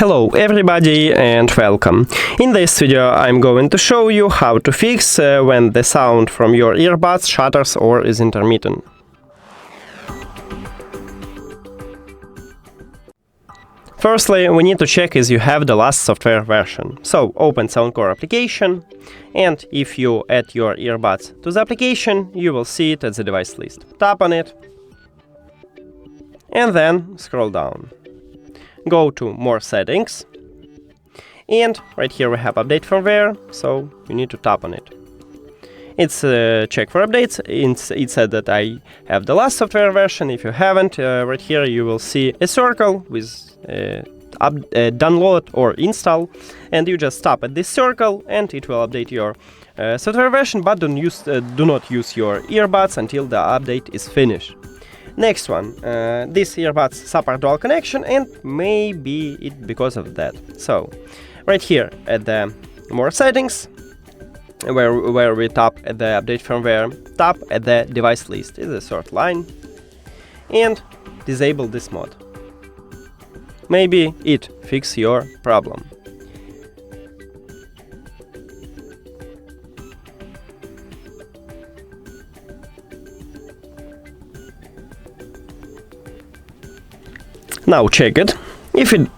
Hello everybody and welcome. In this video I'm going to show you how to fix when the sound from your earbuds shudders or is intermittent. Firstly, we need to check if you have the last software version. So open Soundcore application, and if you add your earbuds to the application, you will see it at the device list. Tap on it and then scroll down. Go to More Settings, and right here we have Update Firmware, so you need to tap on it. It's check for updates. It said that I have the last software version. If you haven't, right here you will see a circle with download or install, and you just tap at this circle and it will update your software version, but do not use your earbuds until the update is finished. Next one, these earbuds support dual connection, and maybe it because of that. So, right here at the More Settings, where we tap at the Update Firmware, tap at the device list, is a short line, and disable this mode. Maybe it fix your problem. Now check it. If it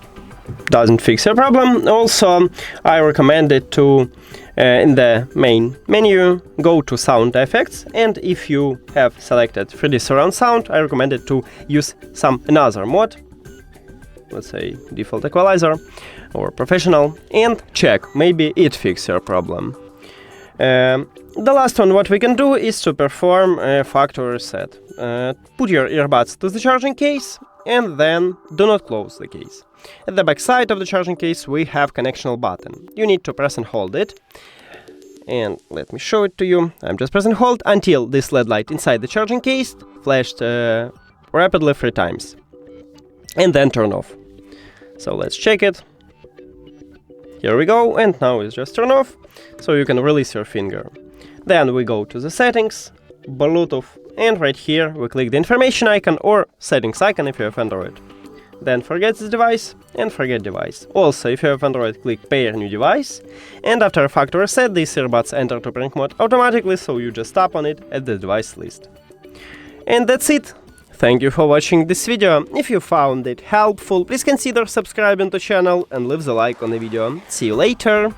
doesn't fix your problem, also I recommend it to in the main menu go to sound effects, and if you have selected 3D surround sound, I recommend it to use another mode, let's say default equalizer or professional, and check, maybe it fix your problem. The last one what we can do is to perform a factory reset. Put your earbuds to the charging case and then do not close the case. At the back side of the charging case we have connectional button. You need to press and hold it. And let me show it to you. I'm just press and hold until this LED light inside the charging case flashed rapidly 3 times. And then turn off. So let's check it. Here we go, and now it's just turn off. So you can release your finger. Then we go to the settings, Bluetooth, and right here we click the information icon or settings icon if you have Android. Then forget this device and forget device. Also, if you have Android, click pair new device, and after a factory reset, these earbuds enter to prank mode automatically, so you just tap on it at the device list. And that's it. Thank you for watching this video. If you found it helpful, please consider subscribing to the channel and leave the like on the video. See you later!